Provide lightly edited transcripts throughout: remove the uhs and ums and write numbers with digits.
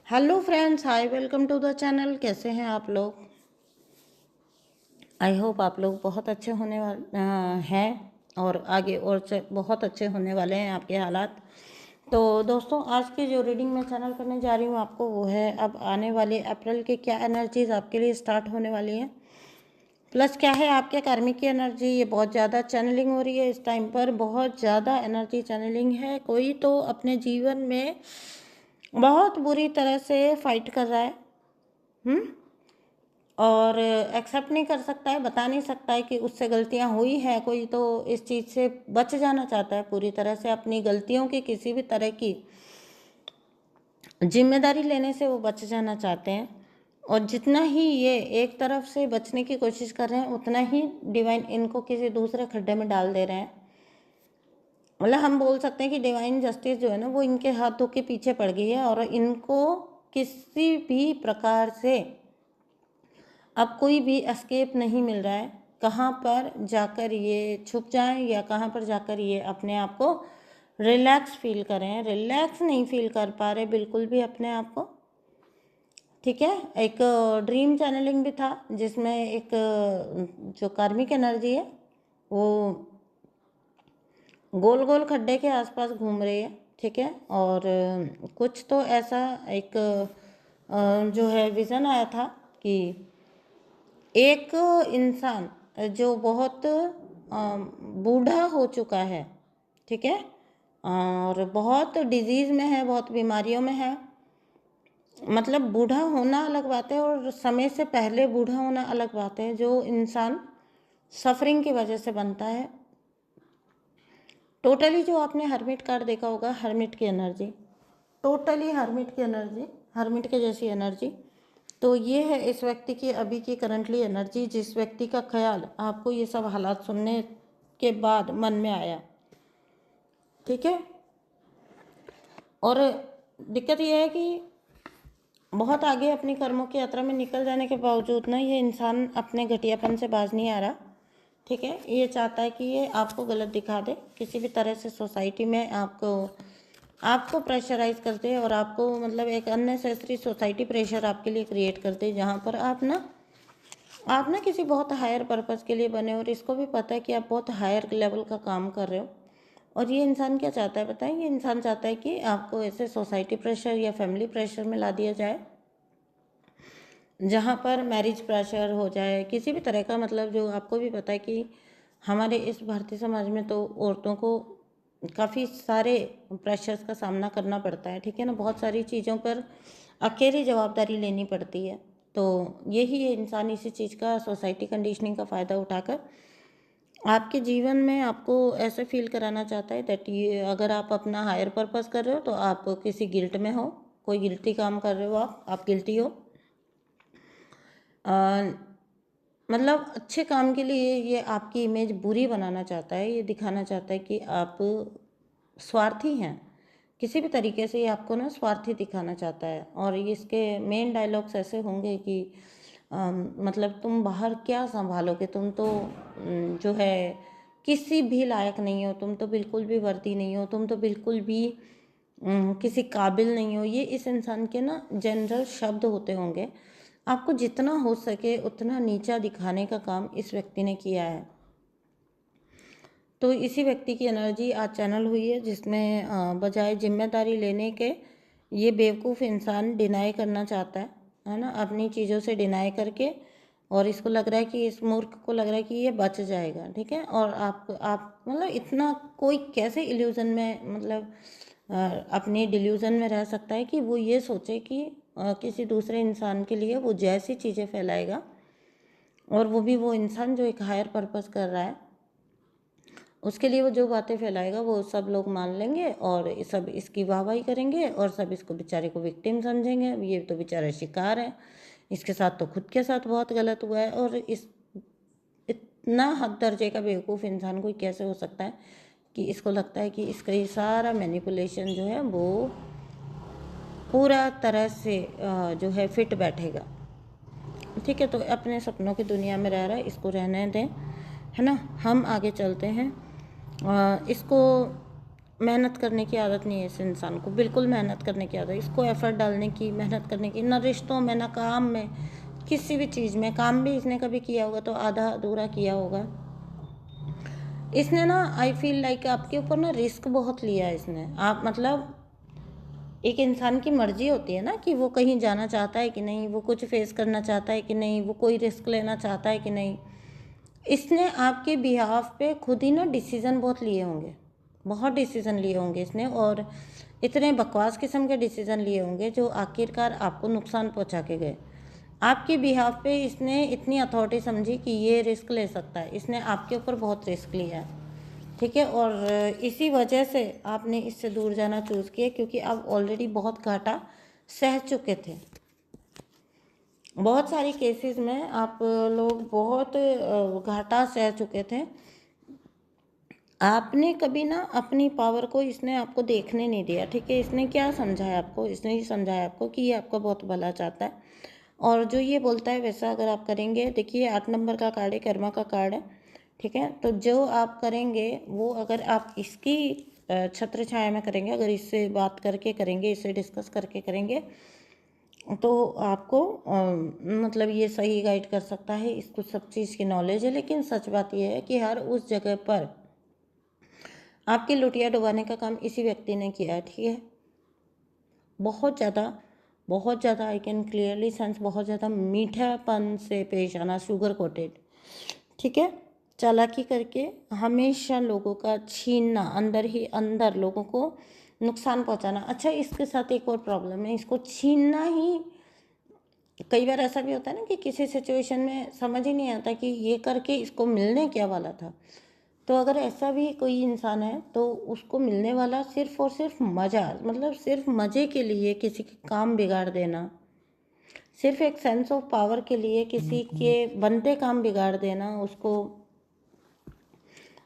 Hello friends, hi, welcome to the channel. कैसे हैं आप लोग? आई होप आप लोग बहुत अच्छे होने वाले हैं और आगे और बहुत अच्छे होने वाले हैं आपके हालात। तो दोस्तों, आज की जो रीडिंग मैं चैनल करने जा रही हूँ आपको, वो है अब आने वाले अप्रैल के क्या एनर्जीज आपके लिए स्टार्ट होने वाली हैं, प्लस क्या है आपके कार्मिक की एनर्जी। ये बहुत ज़्यादा चैनलिंग हो रही है इस टाइम पर, बहुत ज़्यादा एनर्जी चैनलिंग है। कोई तो अपने जीवन में बहुत बुरी तरह से फाइट कर रहा है और एक्सेप्ट नहीं कर सकता है, बता नहीं सकता है कि उससे गलतियां हुई हैं। कोई तो इस चीज़ से बच जाना चाहता है पूरी तरह से, अपनी गलतियों की किसी भी तरह की जिम्मेदारी लेने से वो बच जाना चाहते हैं। और जितना ही ये एक तरफ से बचने की कोशिश कर रहे हैं, उतना ही डिवाइन इनको किसी दूसरे खड्डे में डाल दे रहे हैं। मतलब हम बोल सकते हैं कि डिवाइन जस्टिस जो है ना, वो इनके हाथों के पीछे पड़ गई है और इनको किसी भी प्रकार से अब कोई भी एस्केप नहीं मिल रहा है। कहाँ पर जाकर ये छुप जाएं या कहाँ पर जाकर ये अपने आप को रिलैक्स फील करें। रिलैक्स नहीं फील कर पा रहे बिल्कुल भी अपने आप को। ठीक है, एक ड्रीम चैनलिंग भी था जिसमें एक जो कार्मिक एनर्जी है वो गोल गोल खड्डे के आसपास घूम रही है। ठीक है, और कुछ तो ऐसा एक जो है विज़न आया था कि एक इंसान जो बहुत बूढ़ा हो चुका है, ठीक है, और बहुत डिजीज़ में है, बहुत बीमारियों में है। मतलब बूढ़ा होना अलग बात है और समय से पहले बूढ़ा होना अलग बात है। जो इंसान सफरिंग की वजह से बनता है, टोटली जो आपने हर्मिट कार्ड देखा होगा, हर्मिट की एनर्जी, टोटली हर्मिट की एनर्जी, हर्मिट के जैसी एनर्जी। तो ये है इस व्यक्ति की अभी की करंटली एनर्जी। जिस व्यक्ति का ख्याल आपको ये सब हालात सुनने के बाद मन में आया, ठीक है। और दिक्कत ये है कि बहुत आगे अपनी कर्मों की यात्रा में निकल जाने के बावजूद ना, ये इंसान अपने घटियापन से बाज नहीं आ रहा। ठीक है, ये चाहता है कि ये आपको गलत दिखा दे, किसी भी तरह से सोसाइटी में आपको प्रेशराइज कर दे और आपको मतलब एक अननेसेसरी सोसाइटी प्रेशर आपके लिए क्रिएट कर दे, जहाँ पर आप ना किसी बहुत हायर पर्पस के लिए बने और इसको भी पता है कि आप बहुत हायर लेवल का काम कर रहे हो। और ये इंसान क्या चाहता है बताएं? ये इंसान चाहता है कि आपको ऐसे सोसाइटी प्रेशर या फैमिली प्रेशर में ला दिया जाए, जहाँ पर मैरिज प्रेशर हो जाए, किसी भी तरह का। मतलब जो आपको भी पता है कि हमारे इस भारतीय समाज में तो औरतों को काफ़ी सारे प्रेशर्स का सामना करना पड़ता है। ठीक है ना, बहुत सारी चीज़ों पर अकेली जवाबदारी लेनी पड़ती है। तो यही है, इंसान इसी चीज़ का, सोसाइटी कंडीशनिंग का फ़ायदा उठाकर आपके जीवन में आपको ऐसे फील कराना चाहता है दैट ये अगर आप अपना हायर पर्पस कर रहे हो तो आप किसी गिल्ट में हो, कोई गिल्टी काम कर रहे हो, आप गिल्टी हो। मतलब अच्छे काम के लिए ये आपकी इमेज बुरी बनाना चाहता है। ये दिखाना चाहता है कि आप स्वार्थी हैं, किसी भी तरीके से ये आपको ना स्वार्थी दिखाना चाहता है। और इसके मेन डायलॉग्स ऐसे होंगे कि मतलब तुम बाहर क्या संभालोगे, तुम तो जो है किसी भी लायक नहीं हो, तुम तो बिल्कुल भी वर्दी नहीं हो, तुम तो बिल्कुल भी किसी काबिल नहीं हो। ये इस इंसान के ना जनरल शब्द होते होंगे। आपको जितना हो सके उतना नीचा दिखाने का काम इस व्यक्ति ने किया है। तो इसी व्यक्ति की एनर्जी आज चैनल हुई है, जिसमें बजाय जिम्मेदारी लेने के ये बेवकूफ़ इंसान डिनाई करना चाहता है ना, अपनी चीज़ों से डिनाई करके। और इसको लग रहा है कि इस मूर्ख को लग रहा है कि ये बच जाएगा। ठीक है, और आप मतलब इतना कोई कैसे इल्यूज़न में, मतलब अपनी डिल्यूज़न में रह सकता है कि वो ये सोचे कि किसी दूसरे इंसान के लिए वो जैसी चीज़ें फैलाएगा, और वो भी वो इंसान जो एक हायर पर्पस कर रहा है, उसके लिए वो जो बातें फैलाएगा वो सब लोग मान लेंगे और सब इसकी वाहवाही करेंगे और सब इसको बेचारे को विक्टिम समझेंगे। अब ये तो बेचारा शिकार है, इसके साथ तो खुद के साथ बहुत गलत हुआ है। और इस इतना हद दर्जे का बेवकूफ़ इंसान कोई कैसे हो सकता है कि इसको लगता है कि इसका ये सारा मैनिपुलेशन जो है वो पूरा तरह से जो है फिट बैठेगा। ठीक है, तो अपने सपनों की दुनिया में रह रहा है, इसको रहने दें, है ना। हम आगे चलते हैं। इसको मेहनत करने की आदत नहीं है इस इंसान को, बिल्कुल मेहनत करने की आदत, इसको एफर्ट डालने की, मेहनत करने की, ना रिश्तों में ना काम में, किसी भी चीज़ में। काम भी इसने कभी किया होगा तो आधा अधूरा किया होगा। इसने ना आई फील लाइक आपके ऊपर ना रिस्क बहुत लिया है इसने। आप मतलब एक इंसान की मर्जी होती है ना कि वो कहीं जाना चाहता है कि नहीं, वो कुछ फेस करना चाहता है कि नहीं, वो कोई रिस्क लेना चाहता है कि नहीं। इसने आपके बिहाफ पे खुद ही ना डिसीज़न बहुत लिए होंगे, बहुत डिसीज़न लिए होंगे इसने, और इतने बकवास किस्म के डिसीज़न लिए होंगे जो आखिरकार आपको नुकसान पहुंचा के गए। आपके बिहाफ पे इसने इतनी अथॉरिटी समझी कि ये रिस्क ले सकता है, इसने आपके ऊपर बहुत रिस्क लिया है, ठीक है। और इसी वजह से आपने इससे दूर जाना चूज़ किया, क्योंकि आप ऑलरेडी बहुत घाटा सह चुके थे। बहुत सारी केसेस में आप लोग बहुत घाटा सह चुके थे। आपने कभी ना अपनी पावर को इसने आपको देखने नहीं दिया, ठीक है। इसने क्या समझाया आपको, इसने ही समझाया आपको कि ये आपका बहुत भला चाहता है, और जो ये बोलता है वैसा अगर आप करेंगे। देखिए 8 नंबर का कार्ड है, कर्मा का कार्ड है, ठीक है। तो जो आप करेंगे वो अगर आप इसकी छत्र छाया में करेंगे, अगर इससे बात करके करेंगे, इससे डिस्कस करके करेंगे, तो आपको मतलब ये सही गाइड कर सकता है। इसको सब चीज़ की नॉलेज है। लेकिन सच बात यह है कि हर उस जगह पर आपकी लुटिया डुबाने का काम इसी व्यक्ति ने किया है, ठीक है। बहुत ज़्यादा, बहुत ज़्यादा, आई कैन क्लियरली सेंस, बहुत ज़्यादा मीठापन से पेश आना, शुगर कोटेड, ठीक है। चालाकी करके हमेशा लोगों का छीनना, अंदर ही अंदर लोगों को नुकसान पहुंचाना। अच्छा, इसके साथ एक और प्रॉब्लम है, इसको छीनना ही, कई बार ऐसा भी होता है ना कि किसी सिचुएशन में समझ ही नहीं आता कि ये करके इसको मिलने क्या वाला था। तो अगर ऐसा भी कोई इंसान है तो उसको मिलने वाला सिर्फ और सिर्फ मज़ा, मतलब सिर्फ मज़े के लिए किसी के काम बिगाड़ देना, सिर्फ एक सेंस ऑफ पावर के लिए किसी के बनते काम बिगाड़ देना, उसको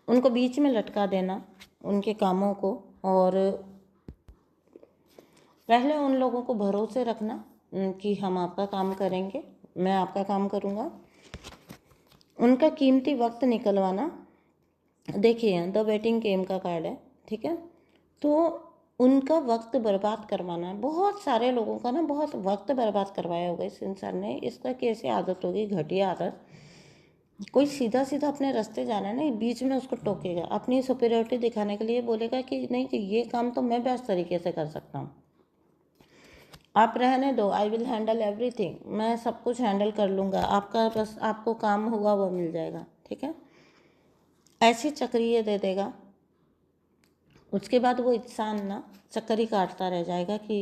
उनको बीच में लटका देना उनके कामों को, और पहले उन लोगों को भरोसे रखना कि हम आपका काम करेंगे, मैं आपका काम करूँगा, उनका कीमती वक्त निकलवाना। देखिए द वेटिंग गेम का कार्ड है, ठीक है। तो उनका वक्त बर्बाद करवाना, बहुत सारे लोगों का ना बहुत वक्त बर्बाद करवाया होगा इस इंसान ने। इसका कैसी आदत होगी, घटिया आदत। कोई सीधा सीधा अपने रास्ते जाना है ना, बीच में उसको टोकेगा, अपनी सुपीरियरिटी दिखाने के लिए बोलेगा कि नहीं कि ये काम तो मैं बेस्ट तरीके से कर सकता हूँ, आप रहने दो, आई विल हैंडल एवरीथिंग, मैं सब कुछ हैंडल कर लूँगा, आपका बस आपको काम हुआ वो मिल जाएगा, ठीक है। ऐसी चक्रिय दे देगा। उसके बाद वो इंसान ना चक्कर ही काटता रह जाएगा कि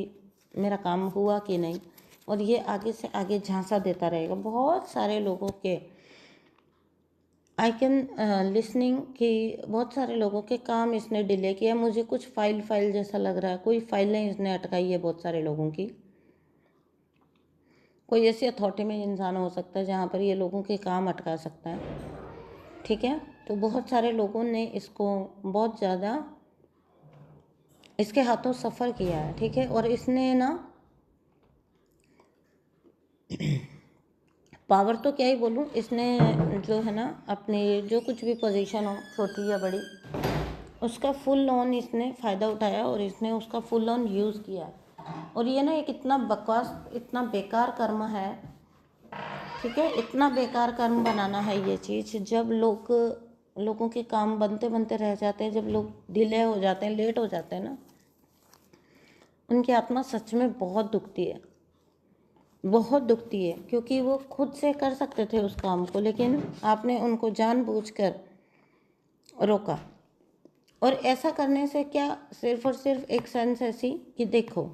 मेरा काम हुआ कि नहीं, और ये आगे से आगे झांसा देता रहेगा। बहुत सारे लोगों के आई कैन लिसनिंग कि बहुत सारे लोगों के काम इसने डिले किया। मुझे कुछ फाइल जैसा लग रहा है, कोई फाइलें इसने अटकाई है बहुत सारे लोगों की। कोई ऐसी अथॉरिटी में इंसान हो सकता है जहाँ पर ये लोगों के काम अटका सकता है, ठीक है। तो बहुत सारे लोगों ने इसको बहुत ज़्यादा इसके हाथों सफ़र किया है, ठीक है। और इसने ना पावर तो क्या ही बोलूँ, इसने जो है ना अपनी जो कुछ भी पोजीशन हो छोटी या बड़ी, उसका फुल ऑन इसने फ़ायदा उठाया और इसने उसका फुल ऑन यूज़ किया। और ये ना एक इतना बकवास, इतना बेकार कर्म है, ठीक है। इतना बेकार कर्म बनाना है ये चीज़, जब लोगों के काम बनते बनते रह जाते हैं, जब लोग डिले हो जाते हैं, लेट हो जाते हैं ना, उनकी आत्मा सच में बहुत दुखती है, बहुत दुखती है। क्योंकि वो खुद से कर सकते थे उस काम को, लेकिन आपने उनको जानबूझकर रोका। और ऐसा करने से क्या, सिर्फ और सिर्फ एक सेंस ऐसी कि देखो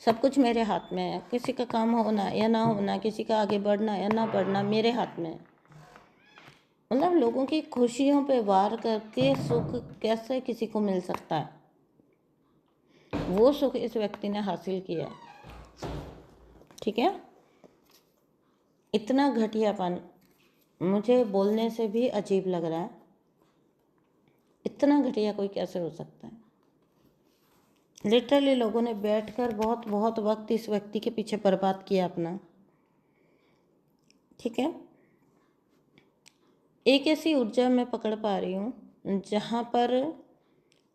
सब कुछ मेरे हाथ में है, किसी का काम होना या ना होना, किसी का आगे बढ़ना या ना बढ़ना मेरे हाथ में है। मतलब लोगों की खुशियों पे वार करके सुख कैसे किसी को मिल सकता है, वो सुख इस व्यक्ति ने हासिल किया, ठीक है। इतना घटियापन मुझे बोलने से भी अजीब लग रहा है। इतना घटिया कोई कैसे हो सकता है। लिटरली लोगों ने बैठकर बहुत बहुत वक्त इस व्यक्ति के पीछे बर्बाद किया अपना, ठीक है। एक ऐसी ऊर्जा मैं पकड़ पा रही हूँ जहाँ पर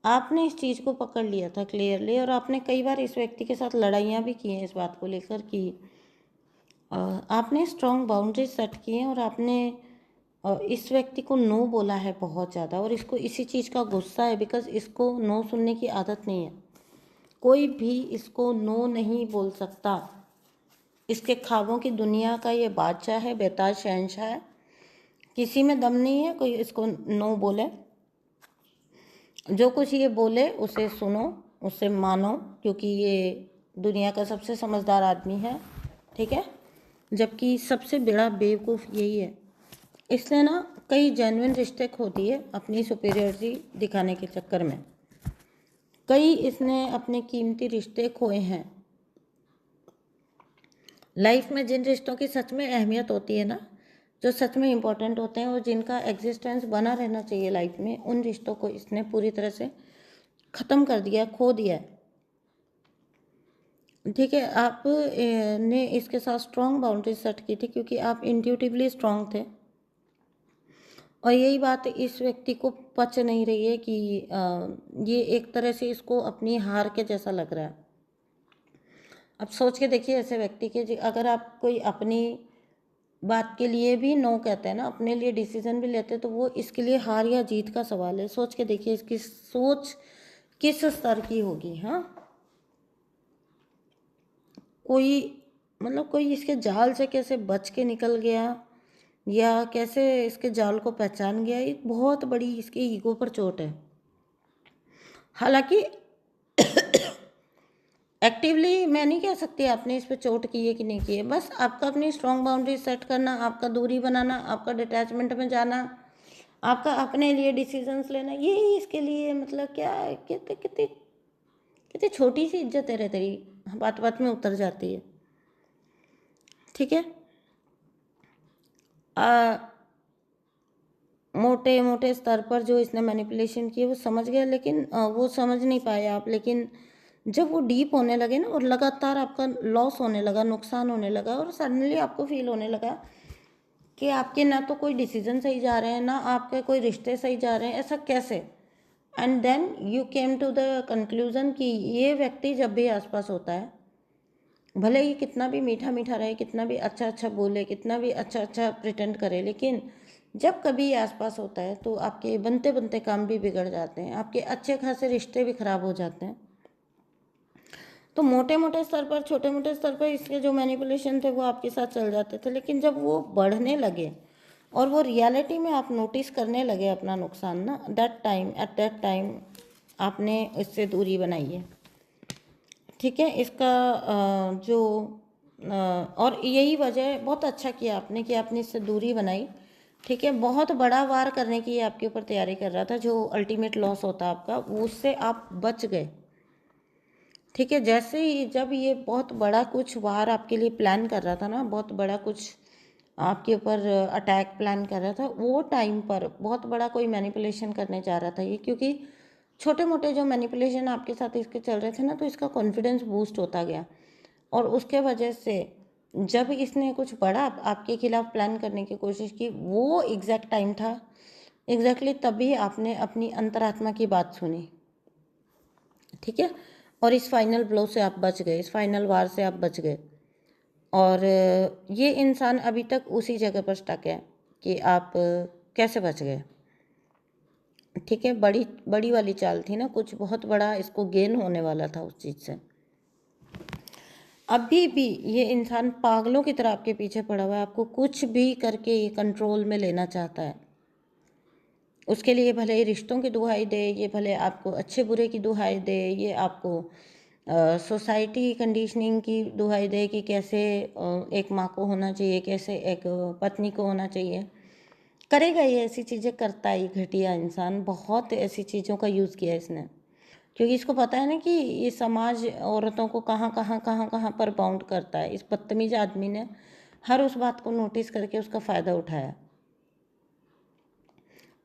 आपने इस चीज़ को पकड़ लिया था क्लियरली, और आपने कई बार इस व्यक्ति के साथ लड़ाइयाँ भी की हैं इस बात को लेकर कि आपने स्ट्रॉन्ग बाउंड्रीज सेट की हैं, और आपने इस व्यक्ति को नो बोला है बहुत ज़्यादा, और इसको इसी चीज़ का गुस्सा है बिकॉज इसको नो सुनने की आदत नहीं है। कोई भी इसको नो नहीं बोल सकता। इसके ख्वाबों की दुनिया का ये बादशाह है, बेताज शहंशाह है। किसी में दम नहीं है कोई इसको नो बोले। जो कुछ ये बोले उसे सुनो, उसे मानो, क्योंकि ये दुनिया का सबसे समझदार आदमी है, ठीक है। जबकि सबसे बड़ा बेवकूफ़ यही है। इसने ना कई जेन्युइन रिश्ते खो दिए अपनी सुपीरियरिटी दिखाने के चक्कर में। कई इसने अपने कीमती रिश्ते खोए हैं। लाइफ में जिन रिश्तों की सच में अहमियत होती है ना, जो सच में इम्पोर्टेंट होते हैं और जिनका एग्जिस्टेंस बना रहना चाहिए लाइफ में, उन रिश्तों को इसने पूरी तरह से ख़त्म कर दिया, खो दिया है, ठीक है। आप ने इसके साथ स्ट्रॉन्ग बाउंड्री सेट की थी क्योंकि आप इंट्यूटिवली स्ट्रॉन्ग थे, और यही बात इस व्यक्ति को पच नहीं रही है कि ये एक तरह से इसको अपनी हार के जैसा लग रहा है। अब सोच के देखिए ऐसे व्यक्ति के, अगर आप कोई अपनी बात के लिए भी नो कहते हैं ना, अपने लिए डिसीजन भी लेते हैं, तो वो इसके लिए हार या जीत का सवाल है। सोच के देखिए इसकी सोच किस स्तर की होगी। हाँ, कोई मतलब कोई इसके जाल से कैसे बच के निकल गया, या कैसे इसके जाल को पहचान गया, ये बहुत बड़ी इसके ईगो पर चोट है। हालांकि एक्टिवली मैं नहीं कह सकती आपने इस पर चोट की है कि नहीं की है, बस आपका अपनी स्ट्रॉन्ग बाउंड्री सेट करना, आपका दूरी बनाना, आपका डिटैचमेंट में जाना, आपका अपने लिए डिसीजंस लेना, यही इसके लिए मतलब क्या है, कितनी कितनी कितनी छोटी सी इज्जत है रे तेरी, बात बात में उतर जाती है, ठीक है। मोटे मोटे स्तर पर जो इसने मैनिपुलेशन किए वो समझ गया, लेकिन वो समझ नहीं पाए आप। लेकिन जब वो डीप होने लगे ना, और लगातार आपका लॉस होने लगा, नुकसान होने लगा, और सडनली आपको फील होने लगा कि आपके ना तो कोई डिसीजन सही जा रहे हैं, ना आपके कोई रिश्ते सही जा रहे हैं, ऐसा कैसे। And then you came to the conclusion कि ये व्यक्ति जब भी आसपास होता है, भले ही कितना भी मीठा मीठा रहे, कितना भी अच्छा अच्छा बोले, कितना भी अच्छा अच्छा प्रिटेंड करे, लेकिन जब कभी ये आसपास होता है तो आपके बनते बनते काम भी बिगड़ जाते हैं, आपके अच्छे खासे रिश्ते भी खराब हो जाते हैं। तो मोटे मोटे स्तर पर, छोटे मोटे स्तर पर इसके जो मैनिपुलेशन थे वो आपके साथ चल जाते थे, लेकिन जब वो बढ़ने लगे और वो रियलिटी में आप नोटिस करने लगे अपना नुकसान ना, एट दैट टाइम आपने इससे दूरी बनाई है, ठीक है। इसका जो और यही वजह, बहुत अच्छा किया आपने कि आपने इससे दूरी बनाई, ठीक है। बहुत बड़ा वार करने की आपके ऊपर तैयारी कर रहा था, जो अल्टीमेट लॉस होता आपका, उससे आप बच गए, ठीक है। जैसे ही जब ये बहुत बड़ा कुछ वार आपके लिए प्लान कर रहा था ना, बहुत बड़ा कुछ आपके ऊपर अटैक प्लान कर रहा था, वो टाइम पर बहुत बड़ा कोई मैनिपुलेशन करने जा रहा था ये, क्योंकि छोटे मोटे जो मैनिपुलेशन आपके साथ इसके चल रहे थे ना, तो इसका कॉन्फिडेंस बूस्ट होता गया, और उसके वजह से जब इसने कुछ बड़ा आपके खिलाफ प्लान करने की कोशिश की, वो एग्जैक्ट टाइम था, एग्जैक्टली तभी आपने अपनी अंतरात्मा की बात सुनी, ठीक है। और इस फाइनल ब्लो से आप बच गए, इस फाइनल वार से आप बच गए। और ये इंसान अभी तक उसी जगह पर स्टक है कि आप कैसे बच गए, ठीक है। बड़ी बड़ी वाली चाल थी ना, कुछ बहुत बड़ा इसको गेन होने वाला था उस चीज़ से। अभी भी ये इंसान पागलों की तरह आपके पीछे पड़ा हुआ है, आपको कुछ भी करके ये कंट्रोल में लेना चाहता है। उसके लिए भले ही रिश्तों की दुहाई दे, ये भले आपको अच्छे बुरे की दुहाई दे, ये आपको सोसाइटी कंडीशनिंग की दुहाई दे कि कैसे एक माँ को होना चाहिए, कैसे एक पत्नी को होना चाहिए, करेगा ये ऐसी चीज़ें, करता है ये घटिया इंसान। बहुत ऐसी चीज़ों का यूज़ किया इसने, क्योंकि इसको पता है ना कि ये समाज औरतों को कहाँ कहाँ कहाँ कहाँ पर बाउंड करता है। इस बदतमीज आदमी ने हर उस बात को नोटिस करके उसका फ़ायदा उठाया।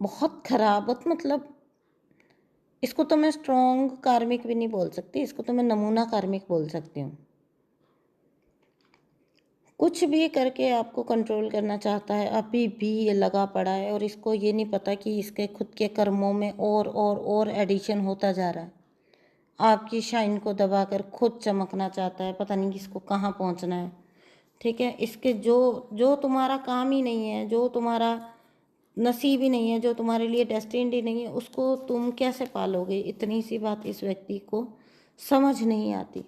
बहुत खराब, मतलब इसको तो मैं स्ट्रॉन्ग कार्मिक भी नहीं बोल सकती, इसको तो मैं नमूना कार्मिक बोल सकती हूँ, कुछ भी करके आपको कंट्रोल करना चाहता है, अभी भी ये लगा पड़ा है और इसको ये नहीं पता कि इसके खुद के कर्मों में और एडिशन होता जा रहा है। आपकी शाइन को दबाकर खुद चमकना चाहता है, पता नहीं किसको कहाँ पहुँचना है। ठीक है, इसके जो जो तुम्हारा काम ही नहीं है, जो तुम्हारा नसीब ही नहीं है, जो तुम्हारे लिए डेस्टिन्ड ही नहीं है, उसको तुम कैसे पालोगे? इतनी सी बात इस व्यक्ति को समझ नहीं आती।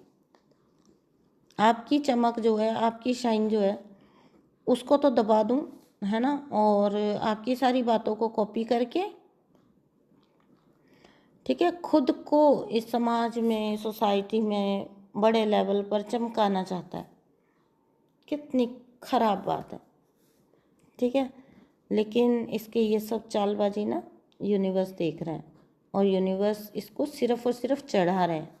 आपकी चमक जो है, आपकी शाइन जो है, उसको तो दबा दूं, है ना, और आपकी सारी बातों को कॉपी करके, ठीक है, खुद को इस समाज में, सोसाइटी में बड़े लेवल पर चमकाना चाहता है। कितनी खराब बात है। ठीक है, लेकिन इसके ये सब चालबाजी ना यूनिवर्स देख रहे हैं और यूनिवर्स इसको सिर्फ और सिर्फ चढ़ा रहे हैं।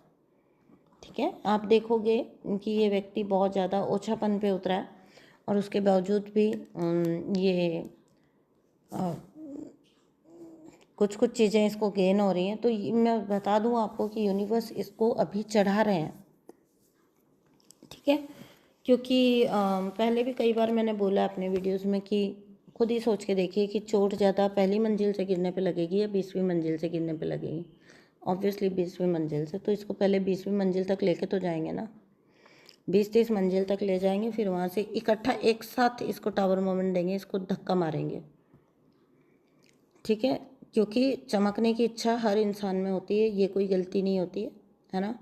ठीक है, आप देखोगे कि ये व्यक्ति बहुत ज़्यादा ओछापन पे उतरा है और उसके बावजूद भी ये कुछ कुछ चीज़ें इसको गेन हो रही हैं। तो मैं बता दूं आपको कि यूनिवर्स इसको अभी चढ़ा रहे हैं। ठीक है, क्योंकि पहले भी कई बार मैंने बोला अपने वीडियोस में कि खुद ही सोच के देखिए कि चोट ज़्यादा पहली मंजिल से गिरने पे लगेगी या 20वीं मंजिल से गिरने पे लगेगी। ऑब्वियसली 20वीं मंजिल से, तो इसको पहले 20वीं मंजिल तक लेके तो जाएंगे ना, 20-30 मंजिल तक ले जाएंगे, फिर वहाँ से इकट्ठा एक साथ इसको टावर मोमेंट देंगे, इसको धक्का मारेंगे। ठीक है, क्योंकि चमकने की इच्छा हर इंसान में होती है, ये कोई गलती नहीं होती है ना,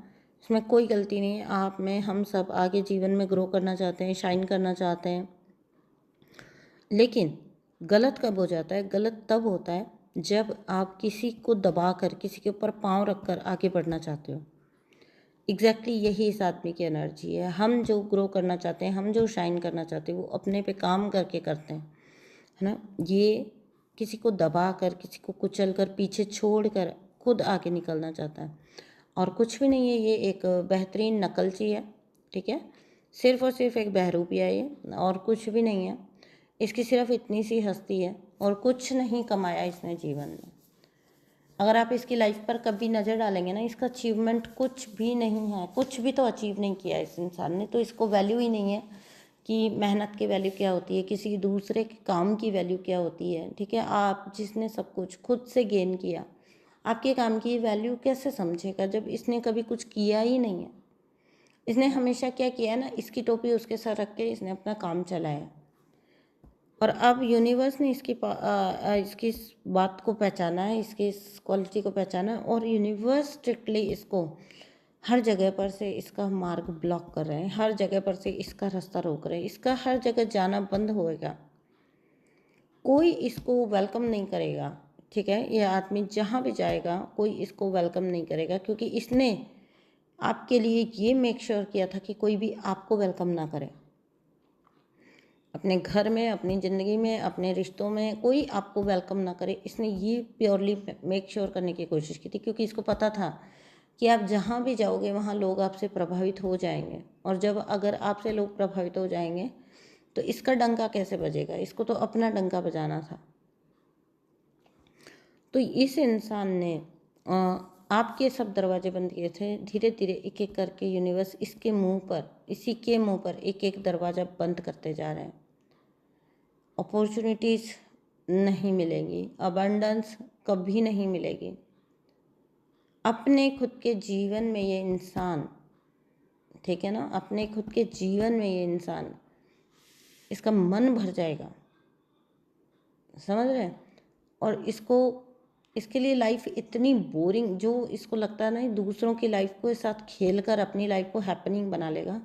इसमें कोई गलती नहीं है। आप में, हम सब आगे जीवन में ग्रो करना चाहते हैं, शाइन करना चाहते हैं, लेकिन गलत कब हो जाता है? गलत तब होता है जब आप किसी को दबा कर, किसी के ऊपर पाँव रख कर आगे बढ़ना चाहते हो। एग्जैक्टली यही इस आदमी की एनर्जी है। हम जो ग्रो करना चाहते हैं, हम जो शाइन करना चाहते हैं, वो अपने पे काम करके करते हैं, है ना। ये किसी को दबा कर, किसी को कुचल कर, पीछे छोड़ कर खुद आगे निकलना चाहता है और कुछ भी नहीं है। ये एक बेहतरीन नकलची है। ठीक है, सिर्फ और सिर्फ एक बहरूपिया है ये, और कुछ भी नहीं है। इसकी सिर्फ इतनी सी हस्ती है और कुछ नहीं कमाया इसने जीवन में। अगर आप इसकी लाइफ पर कभी नज़र डालेंगे ना, इसका अचीवमेंट कुछ भी नहीं है, कुछ भी तो अचीव नहीं किया इस इंसान ने। तो इसको वैल्यू ही नहीं है कि मेहनत की वैल्यू क्या होती है, किसी दूसरे के काम की वैल्यू क्या होती है। ठीक है, आप जिसने सब कुछ खुद से गेन किया, आपके काम की वैल्यू कैसे समझेगा जब इसने कभी कुछ किया ही नहीं है। इसने हमेशा क्या किया है ना, इसकी टोपी उसके सर रख के इसने अपना काम चलाया। और अब यूनिवर्स ने इसकी इस बात को पहचाना है, इसकी इस क्वालिटी को पहचाना है, और यूनिवर्स स्ट्रिक्टली इसको हर जगह पर से इसका मार्ग ब्लॉक कर रहे हैं, हर जगह पर से इसका रास्ता रोक रहे हैं, इसका हर जगह जाना बंद होएगा। कोई इसको वेलकम नहीं करेगा। ठीक है, यह आदमी जहाँ भी जाएगा कोई इसको वेलकम नहीं करेगा, क्योंकि इसने आपके लिए ये मेक श्योर किया था कि कोई भी आपको वेलकम ना करे। अपने घर में, अपनी ज़िंदगी में, अपने रिश्तों में कोई आपको वेलकम ना करे, इसने ये प्योरली मेक श्योर करने की कोशिश की थी, क्योंकि इसको पता था कि आप जहाँ भी जाओगे वहाँ लोग आपसे प्रभावित हो जाएंगे, और जब अगर आपसे लोग प्रभावित हो जाएंगे तो इसका डंका कैसे बजेगा? इसको तो अपना डंका बजाना था। तो इस इंसान ने आपके सब दरवाजे बंद किए थे। धीरे धीरे एक एक करके यूनिवर्स इसके मुंह पर, इसी के मुंह पर एक एक दरवाज़ा बंद करते जा रहे हैं। अपॉर्चुनिटीज़ नहीं मिलेंगी, अबंडेंस कभी नहीं मिलेगी। अपने खुद के जीवन में ये इंसान, ठीक है ना, अपने खुद के जीवन में ये इंसान, इसका मन भर जाएगा, समझ रहे हैं। और इसके लिए लाइफ इतनी बोरिंग, जो इसको लगता है ना दूसरों की लाइफ को साथ खेल कर अपनी लाइफ को हैपनिंग बना लेगा,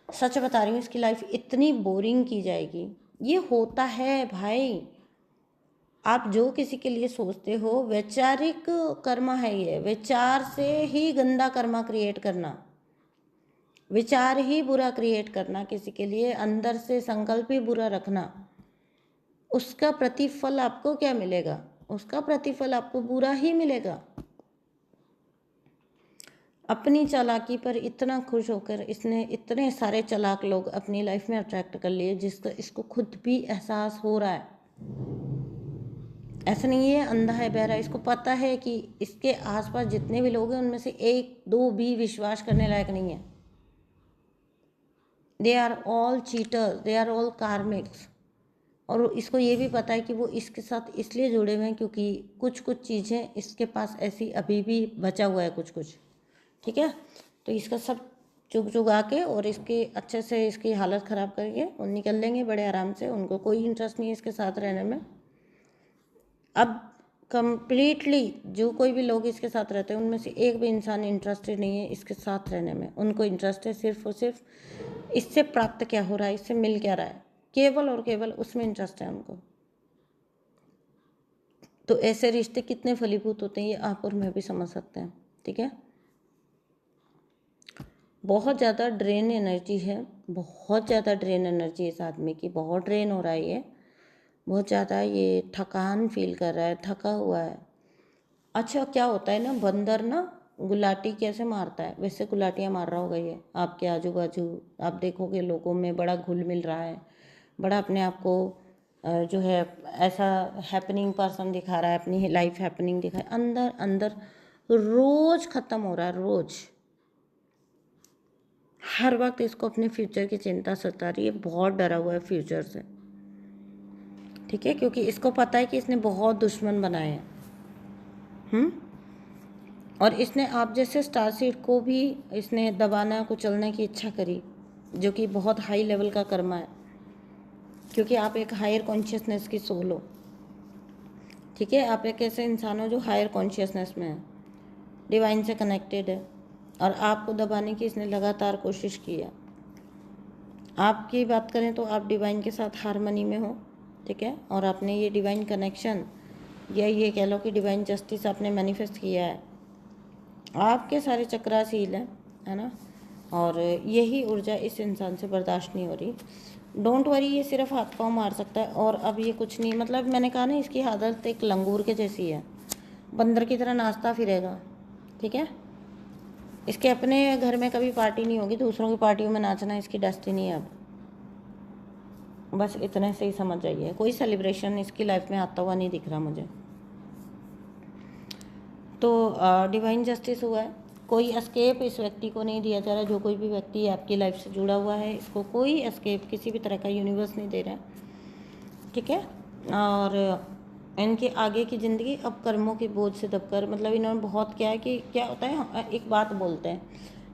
सच बता रही हूँ, इसकी लाइफ इतनी बोरिंग की जाएगी। ये होता है भाई, आप जो किसी के लिए सोचते हो वैचारिक कर्म है, ये विचार से ही गंदा कर्मा क्रिएट करना, विचार ही बुरा क्रिएट करना किसी के लिए, अंदर से संकल्प ही बुरा रखना, उसका प्रतिफल आपको क्या मिलेगा? उसका प्रतिफल आपको बुरा ही मिलेगा। अपनी चालाकी पर इतना खुश होकर इसने इतने सारे चालाक लोग अपनी लाइफ में अट्रैक्ट कर लिए, जिसका इसको खुद भी एहसास हो रहा है। ऐसा नहीं है अंधा है, बहरा है, इसको पता है कि इसके आसपास जितने भी लोग हैं उनमें से एक दो भी विश्वास करने लायक नहीं है, they are all cheaters, they are all karmics. और इसको ये भी पता है कि वो इसके साथ इसलिए जुड़े हुए हैं क्योंकि कुछ कुछ चीज़ें इसके पास ऐसी अभी भी बचा हुआ है कुछ कुछ, ठीक है। तो इसका सब चुग चुगा के और इसके अच्छे से इसकी हालत ख़राब करके और निकल लेंगे बड़े आराम से। उनको कोई इंटरेस्ट नहीं है इसके साथ रहने में। अब कंप्लीटली जो कोई भी लोग इसके साथ रहते हैं उनमें से एक भी इंसान इंटरेस्टेड नहीं है इसके साथ रहने में। उनको इंटरेस्ट है सिर्फ और सिर्फ इससे प्राप्त क्या हो रहा है, इससे मिल क्या रहा है, केवल और केवल उसमें इंटरेस्ट है उनको। तो ऐसे रिश्ते कितने फलीभूत होते हैं ये आप और मैं भी समझ सकते हैं, ठीक है। बहुत ज़्यादा ड्रेन एनर्जी है, बहुत ज़्यादा ड्रेन एनर्जी इस आदमी की, बहुत ड्रेन हो रहा है ये, बहुत ज़्यादा ये थकान फील कर रहा है, थका हुआ है। अच्छा क्या होता है ना, बंदर ना गुलाटी कैसे मारता है वैसे गुलाटियाँ मार रहा होगा ये आपके आजू बाजू। आप देखोगे लोगों में बड़ा घुल मिल रहा है, बड़ा अपने आप को जो है ऐसा हैपनिंग पर्सन दिखा रहा है, अपनी लाइफ हैपनिंग दिखा है, अंदर अंदर रोज ख़त्म हो रहा है, रोज हर वक्त इसको अपने फ्यूचर की चिंता सता रही है, बहुत डरा हुआ है फ्यूचर से, ठीक है। क्योंकि इसको पता है कि इसने बहुत दुश्मन बनाए हैं। और इसने आप जैसे स्टार सीड को भी इसने दबाना कुचलने की इच्छा करी, जो कि बहुत हाई लेवल का कर्मा है, क्योंकि आप एक हायर कॉन्शियसनेस की सोल हो, ठीक है। आप एक ऐसे इंसान हो जो हायर कॉन्शियसनेस में है, डिवाइन से कनेक्टेड है, और आपको दबाने की इसने लगातार कोशिश की है। आपकी बात करें तो आप डिवाइन के साथ हारमनी में हो, ठीक है। और आपने ये डिवाइन कनेक्शन या ये कह लो कि डिवाइन जस्टिस आपने मैनिफेस्ट किया है, आपके सारे चक्रासील हैं, है ना। और यही ऊर्जा इस इंसान से बर्दाश्त नहीं हो रही। डोंट वरी, ये सिर्फ हाथ पाँव मार सकता है और अब ये कुछ नहीं, मतलब मैंने कहा ना इसकी हालत एक लंगूर के जैसी है, बंदर की तरह नाचता फिरेगा, ठीक है। इसके अपने घर में कभी पार्टी नहीं होगी, दूसरों की पार्टियों में नाचना इसकी डेस्टिनी है अब, बस इतने से ही समझ जाइए। कोई सेलिब्रेशन इसकी लाइफ में आता हुआ नहीं दिख रहा मुझे। तो डिवाइन जस्टिस हुआ है, कोई एस्केप इस व्यक्ति को नहीं दिया जा रहा। जो कोई भी व्यक्ति आपकी लाइफ से जुड़ा हुआ है इसको कोई एस्केप किसी भी तरह का यूनिवर्स नहीं दे रहा है, ठीक है। और इनके आगे की ज़िंदगी अब कर्मों के बोझ से दबकर, मतलब इन्होंने बहुत क्या है कि क्या होता है, एक बात बोलते हैं,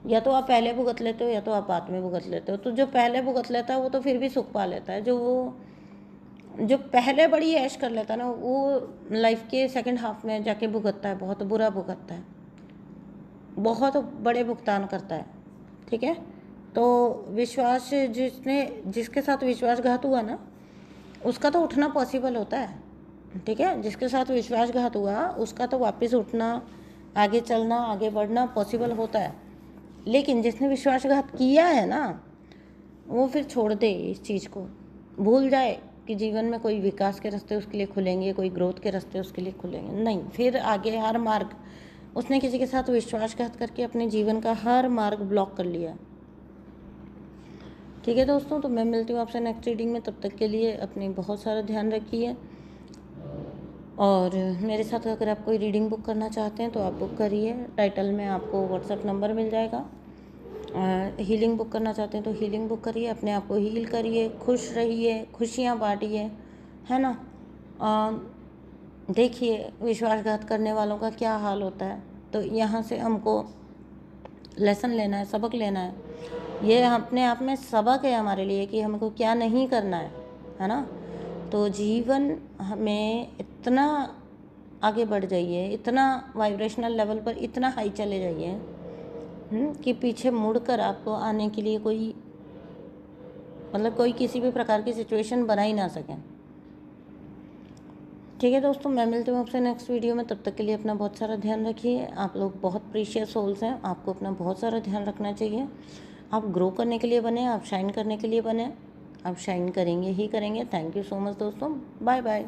या तो आप पहले भुगत लेते हो या तो आप बाद में भुगत लेते हो। तो जो पहले भुगत लेता है वो तो फिर भी सुख पा लेता है, जो पहले बड़ी ऐश कर लेता है ना वो लाइफ के सेकंड हाफ में जाके भुगतता है, बहुत बुरा भुगतता है, बहुत बड़े भुगतान करता है, ठीक है। तो विश्वास जिसके साथ विश्वासघात हुआ ना उसका तो उठना पॉसिबल होता है, ठीक है। जिसके साथ विश्वासघात हुआ उसका तो वापस उठना, आगे चलना, आगे बढ़ना पॉसिबल होता है। लेकिन जिसने विश्वासघात किया है ना वो फिर छोड़ दे इस चीज़ को, भूल जाए कि जीवन में कोई विकास के रास्ते उसके लिए खुलेंगे, कोई ग्रोथ के रास्ते उसके लिए खुलेंगे, नहीं। फिर आगे हर मार्ग, उसने किसी के साथ विश्वासघात करके अपने जीवन का हर मार्ग ब्लॉक कर लिया, ठीक है दोस्तों। तो मैं मिलती हूँ आपसे नेक्स्ट रीडिंग में, तब तक के लिए अपनी बहुत सारा ध्यान रखिए। और मेरे साथ अगर आप कोई रीडिंग बुक करना चाहते हैं तो आप बुक करिए, टाइटल में आपको व्हाट्सएप नंबर मिल जाएगा। हीलिंग बुक करना चाहते हैं तो हीलिंग बुक करिए, अपने आप को हील करिए, खुश रहिए, खुशियाँ बांटिए, है ना। देखिए विश्वासघात करने वालों का क्या हाल होता है, तो यहाँ से हमको लेसन लेना है, सबक लेना है। ये अपने आप में सबक है हमारे लिए कि हमको क्या नहीं करना है ना। तो जीवन में इतना आगे बढ़ जाइए, इतना वाइब्रेशनल लेवल पर इतना हाई चले जाइए कि पीछे मुड़कर आपको आने के लिए कोई, मतलब कोई किसी भी प्रकार की सिचुएशन बना ही ना सके, ठीक है दोस्तों। मैं मिलती हूँ आपसे नेक्स्ट वीडियो में, तब तक के लिए अपना बहुत सारा ध्यान रखिए। आप लोग बहुत प्रीशियस सोल्स हैं, आपको अपना बहुत सारा ध्यान रखना चाहिए। आप ग्रो करने के लिए बने, आप शाइन करने के लिए बने, आप शाइन करेंगे ही करेंगे। थैंक यू सो मच दोस्तों, बाय बाय।